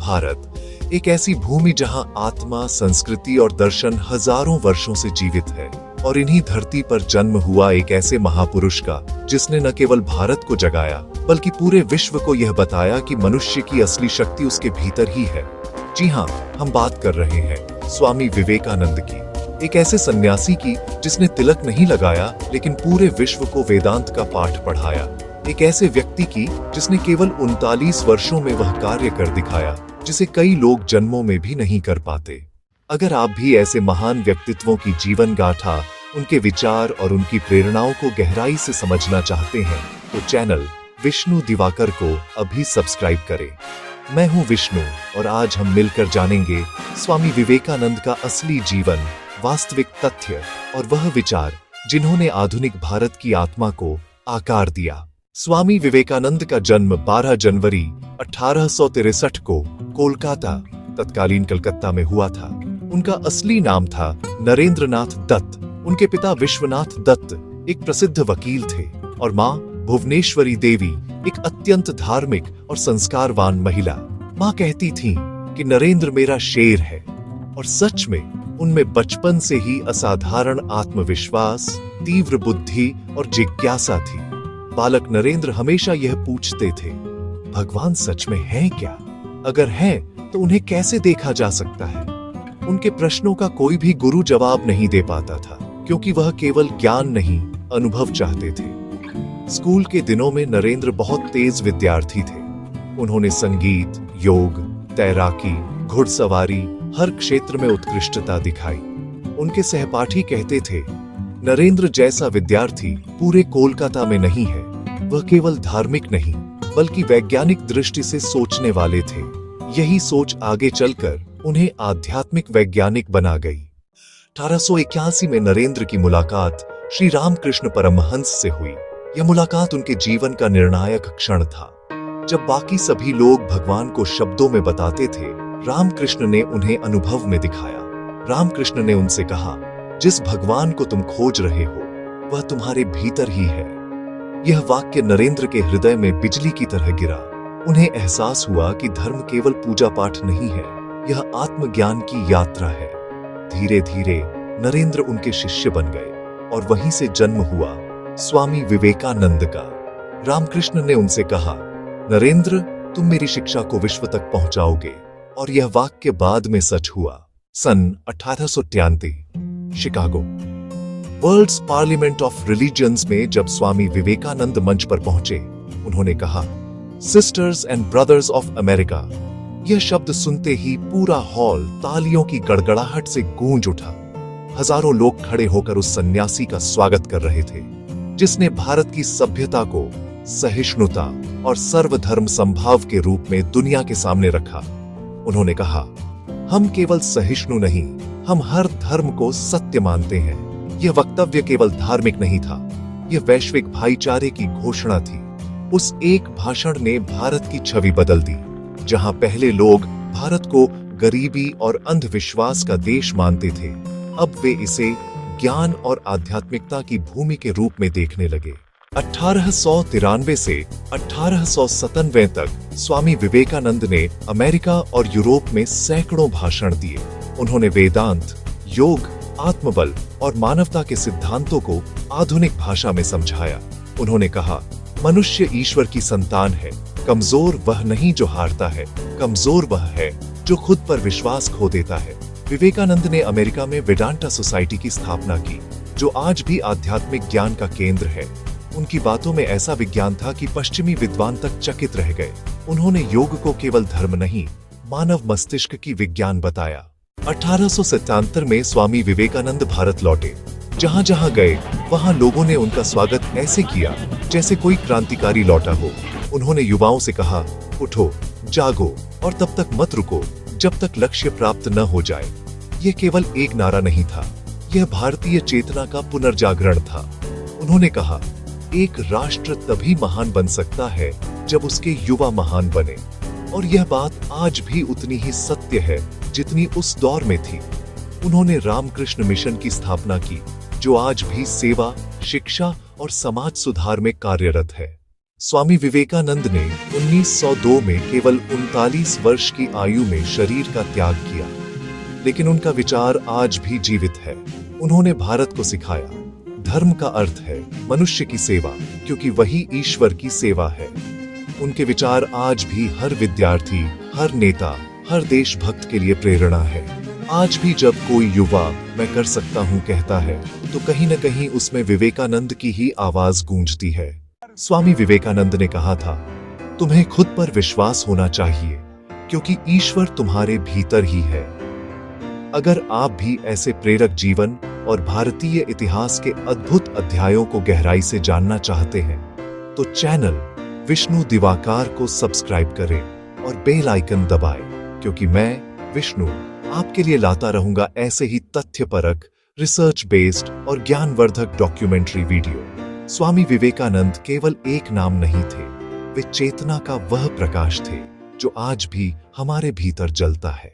भारत एक ऐसी भूमि जहां आत्मा, संस्कृति और दर्शन हजारों वर्षों से जीवित है, और इन्हीं धरती पर जन्म हुआ एक ऐसे महापुरुष का जिसने न केवल भारत को जगाया बल्कि पूरे विश्व को यह बताया कि मनुष्य की असली शक्ति उसके भीतर ही है। जी हाँ, हम बात कर रहे हैं स्वामी विवेकानंद की, एक ऐसे सन्यासी की जिसने तिलक नहीं लगाया लेकिन पूरे विश्व को वेदांत का पाठ पढ़ाया। एक ऐसे व्यक्ति की जिसने केवल 39 वर्षों में वह कार्य कर दिखाया जिसे कई लोग जन्मों में भी नहीं कर पाते। अगर आप भी ऐसे महान व्यक्तित्वों की जीवन गाथा, उनके विचार और उनकी प्रेरणाओं को गहराई से समझना चाहते हैं तो चैनल विष्णु दिवाकर को अभी सब्सक्राइब करें। मैं हूं विष्णु और आज हम मिलकर जानेंगे स्वामी विवेकानंद का असली जीवन, वास्तविक तथ्य और वह विचार जिन्होंने आधुनिक भारत की आत्मा को आकार दिया। स्वामी विवेकानंद का जन्म 12 जनवरी 1863 को कोलकाता, तत्कालीन कलकत्ता में हुआ था। उनका असली नाम था नरेंद्रनाथ दत्त। उनके पिता विश्वनाथ दत्त एक प्रसिद्ध वकील थे और मां भुवनेश्वरी देवी एक अत्यंत धार्मिक और संस्कारवान महिला। मां कहती थीं कि नरेंद्र मेरा शेर है, और सच में उनमें बचपन से ही असाधारण आत्मविश्वास, तीव्र बुद्धि और जिज्ञासा थी। बालक नरेंद्र हमेशा यह पूछते थे, भगवान सच में है क्या? अगर है तो उन्हें कैसे देखा जा सकता है? उनके प्रश्नों का कोई भी गुरु जवाब नहीं दे पाता था, क्योंकि वह केवल ज्ञान नहीं, अनुभव चाहते थे। स्कूल के दिनों में नरेंद्र बहुत तेज विद्यार्थी थे। उन्होंने संगीत, योग, तैराकी, घुड़सवारी हर क्षेत्र में उत्कृष्टता दिखाई। उनके सहपाठी कहते थे, नरेंद्र जैसा विद्यार्थी पूरे कोलकाता में नहीं है। वह केवल धार्मिक नहीं बल्कि वैज्ञानिक दृष्टि से सोचने वाले थे। यही सोच आगे चलकर उन्हें आध्यात्मिक वैज्ञानिक बना गई। 1881 में नरेंद्र की मुलाकात श्री रामकृष्ण परमहंस से हुई। यह मुलाकात उनके जीवन का निर्णायक क्षण था। जब बाकी सभी लोग भगवान को शब्दों में बताते थे, रामकृष्ण ने उन्हें अनुभव में दिखाया। रामकृष्ण ने उनसे कहा, जिस भगवान को तुम खोज रहे हो वह तुम्हारे भीतर ही है। यह वाक्य नरेंद्र के हृदय में बिजली की तरह गिरा। उन्हें एहसास हुआ कि धर्म केवल पूजा पाठ नहीं है, यह आत्मज्ञान की यात्रा है। धीरे धीरे नरेंद्र उनके शिष्य बन गए और वहीं से जन्म हुआ स्वामी विवेकानंद का। रामकृष्ण ने उनसे कहा, नरेंद्र तुम मेरी शिक्षा को विश्व तक पहुंचाओगे, और यह वाक्य बाद में सच हुआ। सन 1893 Chicago world's parliament of religions में जब स्वामी विवेकानंद मंच पर पहुंचे, उन्होंने कहा, sisters and brothers of America. यह शब्द सुनते ही पूरा हॉल तालियों की गड़गड़ाहट से गूंज उठा। हजारों लोग खड़े होकर उस सन्यासी का स्वागत कर रहे थे जिसने भारत की सभ्यता को सहिष्णुता और सर्वधर्म संभाव के रूप में दुनिया के सामने रखा। उन्होंने कहा, हम केवल सहिष्णु नहीं, हम हर धर्म को सत्य मानते हैं। यह वक्तव्य केवल धार्मिक नहीं था, यह वैश्विक भाईचारे की घोषणा थी। उस एक भाषण ने भारत की छवि बदल दी। जहां पहले लोग भारत को गरीबी और अंधविश्वास का देश मानते थे, अब वे इसे ज्ञान और आध्यात्मिकता की भूमि के रूप में देखने लगे। 1893 से 1897 तक स्वामी विवेकानंद ने अमेरिका और यूरोप में सैकड़ों भाषण दिए। उन्होंने वेदांत, योग, आत्मबल और मानवता के सिद्धांतों को आधुनिक भाषा में समझाया। उन्होंने कहा, मनुष्य ईश्वर की संतान है। कमजोर वह नहीं जो हारता है, कमजोर वह है जो खुद पर विश्वास खो देता है। विवेकानंद ने अमेरिका में वेदांता सोसाइटी की स्थापना की, जो आज भी आध्यात्मिक ज्ञान का केंद्र है। उनकी बातों में ऐसा विज्ञान था कि पश्चिमी विद्वान तक चकित रह गए। उन्होंने योग को केवल धर्म नहीं, मानव मस्तिष्क की विज्ञान बताया। 1877 में स्वामी विवेकानंद भारत लौटे। जहां जहां गए वहां लोगों ने उनका स्वागत ऐसे किया जैसे कोई क्रांतिकारी लौटा हो। उन्होंने युवाओं से कहा, उठो, जागो और तब तक मत रुको जब तक लक्ष्य प्राप्त न हो जाए। यह केवल एक नारा नहीं था, यह भारतीय चेतना का पुनर्जागरण था। उन्होंने कहा, एक राष्ट्र तभी महान बन सकता है जब उसके युवा महान बने, और यह बात आज भी उतनी ही सत्य है जितनी उस दौर में थी। उन्होंने रामकृष्ण मिशन की स्थापना की, जो आज भी सेवा, शिक्षा और समाज सुधार में कार्यरत है। स्वामी विवेकानंद ने 1902 में केवल 39 वर्ष की आयु में शरीर का त्याग किया, लेकिन उनका विचार आज भी जीवित है। उन्होंने भारत को सिखाया, धर्म का अर्थ है मनुष्य की सेवा, क्योंकि वही ईश्वर की सेवा है। उनके विचार आज भी हर विद्यार्थी, हर नेता, हर देशभक्त के लिए प्रेरणा है। आज भी जब कोई युवा मैं कर सकता हूं कहता है, तो कहीं न कहीं उसमें विवेकानंद की ही आवाज गूंजती है। स्वामी विवेकानंद ने कहा था, तुम्हें खुद पर विश्वास होना चाहिए, क्योंकि ईश्वर तुम्हारे भीतर ही है। अगर आप भी ऐसे प्रेरक जीवन और भारतीय इतिहास के अद्भुत अध्यायों को गहराई से जानना चाहते हैं, तो चैनल विष्णु दिवाकर को सब्सक्राइब करें और बेल आइकन दबाएं, क्योंकि मैं विष्णु आपके लिए लाता रहूंगा ऐसे ही तथ्यपरक, रिसर्च बेस्ड और ज्ञानवर्धक डॉक्यूमेंट्री वीडियो। स्वामी विवेकानंद केवल एक नाम नहीं थे, वे चेतना का वह प्रकाश थे जो आज भी हमारे भीतर जलता है।